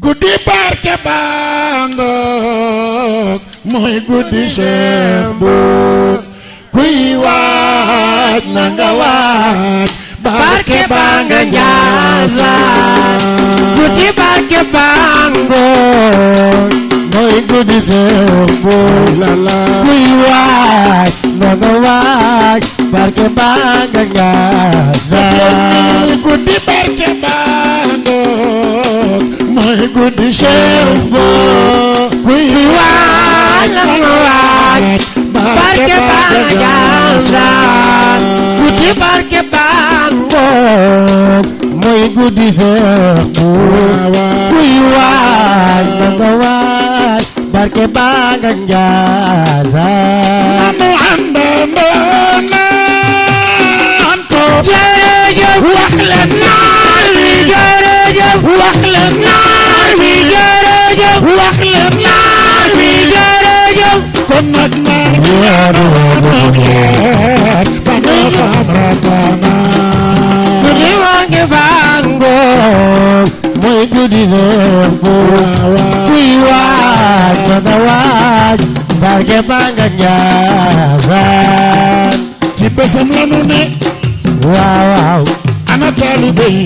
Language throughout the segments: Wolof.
guddi barke bangook mooy guddi Cheikh bu kuy waaj na nga waaj barke banga Njaasaan guddi barke bangook mooy guddi Cheikh bu kuy waaj na nga waaj barke banga Njaasaan guddi barke bangook mooy guddi Cheikh bu kuy waaj na nga waaj barke banga Njaasaan guddi barke bangook mooy guddi Cheikh bu kuy waaj na nga waaj barke banga Njaasaan nanu àndandoo naan ko jërëjëf wax leen naar wi jërëjëf wax leen naar wi jërëjëf wax leen naar wi jërëjëf kon nag naar bi yaanu leer ba nga xam Rabbana guddi barke bangook mooy guddi Cheikh bu kuy waaj na nga waaj barke banga Njaasaan ci bésam lanu ne waaw waaw ana taalibe yi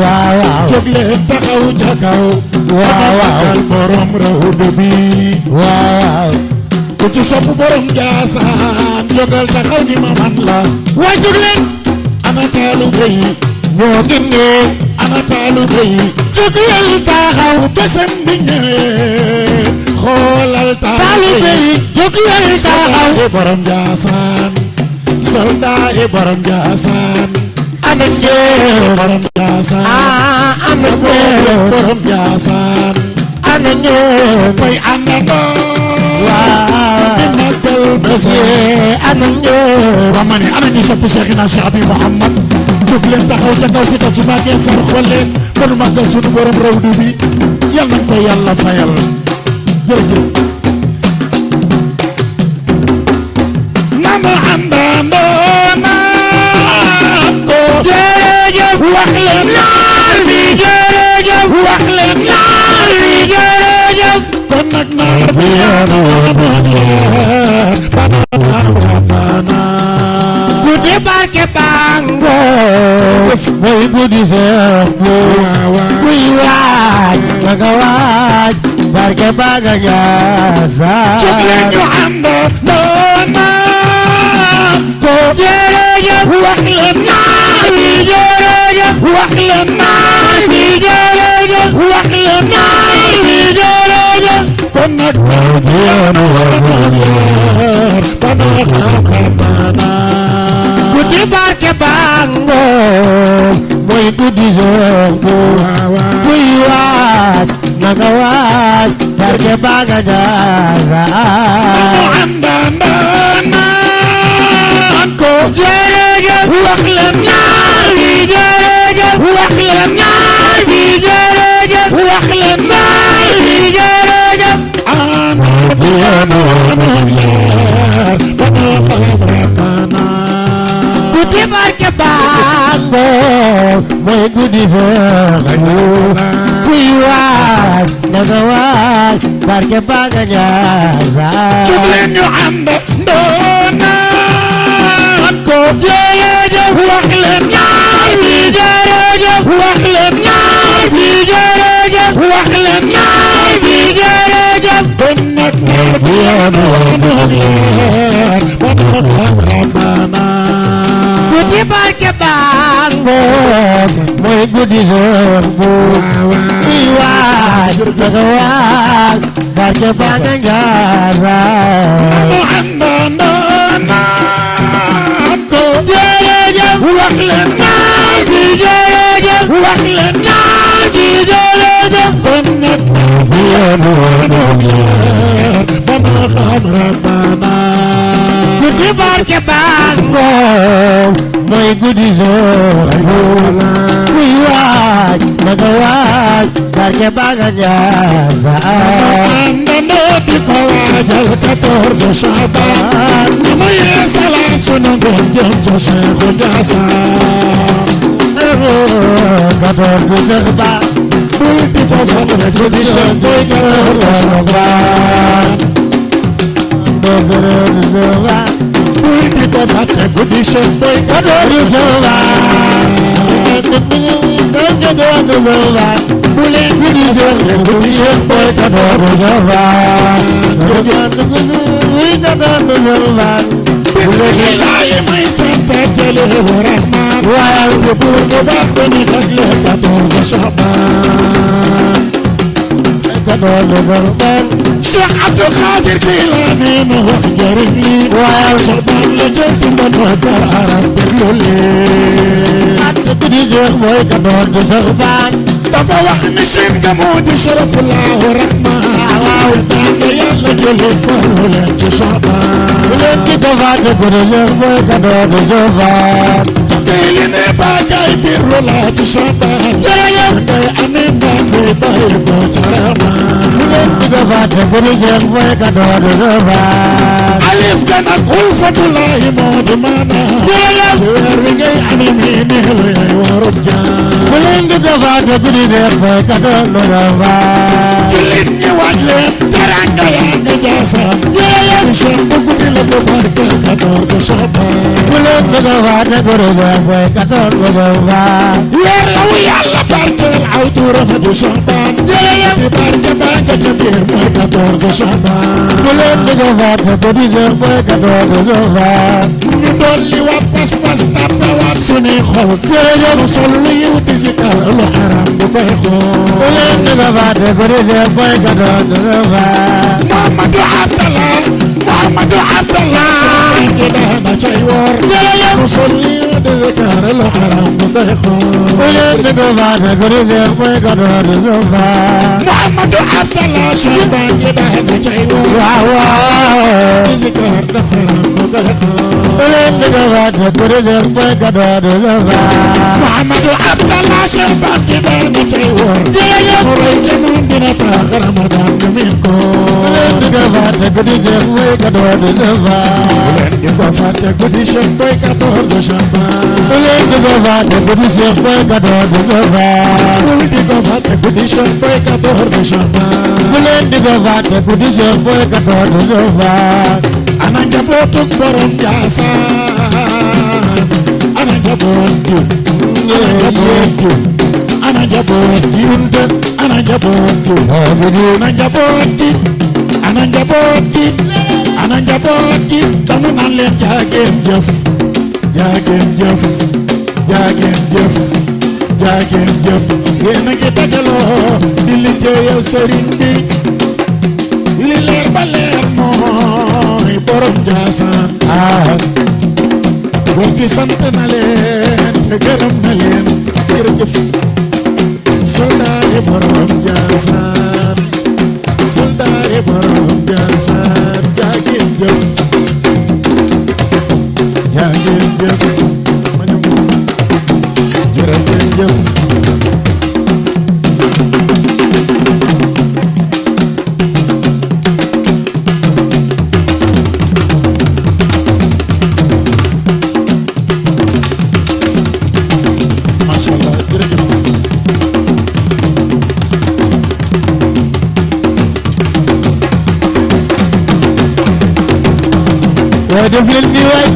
waaw waaw jóg leen taxaw ca kaw waaw waaw taxawal borom rawdu bi waaw ku ci sopp borom Njaasaan jógal taxaw ni ma man la waa jóg leen ana taalibe yi ñoo ngi nii ana taalibe yi jóg leen taxaw bu bésam bi ñëwee xoolal taalibe yi jóg leen taxaw soldaari borom Njaasaan soldaari borom Njaasaan ana Cheikh borom Njaasaan ana borom Njaasaan ana ñoom koy àndandoo waaw di màggal bésam ana ñoom waa ma ne ana ñu sopp Cheikhina Cheikh Abi Mouhamad jóg leen taxaw ca kaw fi tax ci màggeen sar xool leen ba nu màggal sunu borom rawdu bi yal nañ ko yàlla fayal jërëjëf nanu àndandoo naan ko jërëjëf wax leen naar bi jërëjëf wax leen naar bi jërëjëf kon nag naar bi yaanu leer ba nga xam Rabbana guddi barke bangook mooy guddi Cheikh bu kuy waaj na nga waaj barke banga Njaasaan jóg leen ñu àndandoo naan ko jërëjëf wax leen naar bi jërëjëf wax leen naar bi jërëjëf wax leen naar bi jërëjëf kon nag naar bi yaanu leer ba nga xam Rabbana guddi barke bangook mooy guddi Cheikh bu kuy waaj na nga waaj barke banga Njaasaan àndandoo naan ko jërëjëf wax leen naar bi jërëjëf wax leen naar bi jërëjëf wax leen naar bi jërëjëf naar bi yaanu leer ba nga xam Rabbana guddi barke bangook mooy guddi Cheikh bu kuy waaj na nga waaj barke banga Njaasaan jóg leen ñu àndandoo naan ko jërëjëf wax leen naar bi jërëjëf wax leen naar bi jërëjëf wax leen naar bi jërëjëf kon nag naar bi yaanu leer ba nga xam Rabbana guddi barke bangook mooy guddi Cheikh bu kuy waaj na nga waaj barke banga Njaasaan ñu àndandoo naan ko jërëjëf wax leen naar bi jërëjëf wax leen naar bi jërëjëf kon nag naar bi yaanu leer ba nga xam Rabbana guddi barke bangook mooy guddi Cheikh bu kuy waaj na nga waaj barke banga Njaasaan àndandoo di ko waajal 14 Shaban ñu ma yeesalaat sunu ngëm jëm ca Cheikhu Njaasaan Kator bu Cheikh Ba bul di ko fàtte guddi Cheikh Boy 14 Chaban bul di ko fàtte guddi Cheikh Boy 14 Chaban bu leen di fàtte guddi Cheikh Boy 14 Chaban bismillahi may sant jële wu rahman waaw bu buur bu baax ba ñu jagle 14 Chaban Cheikh Abdou Khadir Jilani mu wax jëriñ li waaw Chaban la jël di mën wa jar araf déglu leen guddi Cheikh Boy 14 Chaban dafa wax ni seen nga moo di sharafullahu rahman waaw daan nga yàlla jële farlu leen ci Chaban bu leen di ko fàtte guddi Cheikh Boy 14 Chaban tey li ne baagaay biir la ci Chaban jërëjëf ngay amee mbaa ngay bàyyi ko ci rahman bu leen di ko fàtte guddi Cheikh Boy 14 Chaban alif ga nag ulfatulahi moo di maanaam jërëjëf weer wi ngay amee mii neelu yaay warub jaan bu leen di ko fàtte guddi Cheikh Boy 14 Chaban jullit ñi waaj leen teranga yaa nga jaasaan jërëjëf Cheikh bu guddi la ko barkeel 14 Chaban bu leen di ko fàtte guddi Cheikh Boy 14 Chaban weer la wu yàlla barkeel aw turam du Chaban jërëjëf di barke baa nga ca biir mooy 14 Chaban bu leen di ko fàtte guddi Cheikh Boy 14 Chaban ñu dolli waat pas-pas tàppewaat sunuy xol jërëjëf sol lu yiw di zikar lu haram bu koy xool bu leen di ko fàtte guddi Cheikh Boy 14 Chaban Muhammadu Abdallah ngi daana cay woor jërëjëf sol lu yiw di zikar lu haram bu koy xool bu leen di ko fàtte guddi Cheikh Boy 14 Chaban Muhammadu Abdallah Chaban ngi daana cay woor waaw di zikar lu haram bu koy xool bu leen di ko fàtte guddi Cheikh Boy 14 Chaban Muhammadu Abdallah Chaban ngi daana cay woor jërëjëf mu roy ci moom dina tax Ramadan ñu min ko bu leen di ko fàtte guddi Cheikh Boy 14 Chaban bu leen di ko fàtte guddi Cheikh Boy 14 Chaban bu leen di ko fàtte guddi Cheikh Boy 14 Chaban bul di ko fàtte guddi Cheikh Boy 14 Chaban bu leen di ko fàtte guddi Cheikh Boy 14 Chaban ana njabootug borom Njaasaan ana njaboot gi ana njaboot gi ana njaboot gi ana njaboot gi ana njaboot gi ana njaboot gi ana njaboot gi danu naan leen jaageen jëf jaageen jëf jaageen jëf jaageen jëf yéen a ngi dajaloo di liggéeyal sëriñ bi li leer ba leer mooy borom Njaasaan góor gi sant na leen te gërëm na leen jërëjëf soldaari borom Njaasaan soldaari borom Njaasaan jaageen jëf jaageen jëf ma ñëw jërëjëf jëf def leen nii waay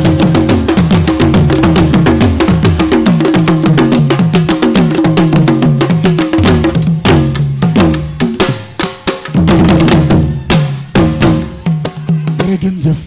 jërëjëf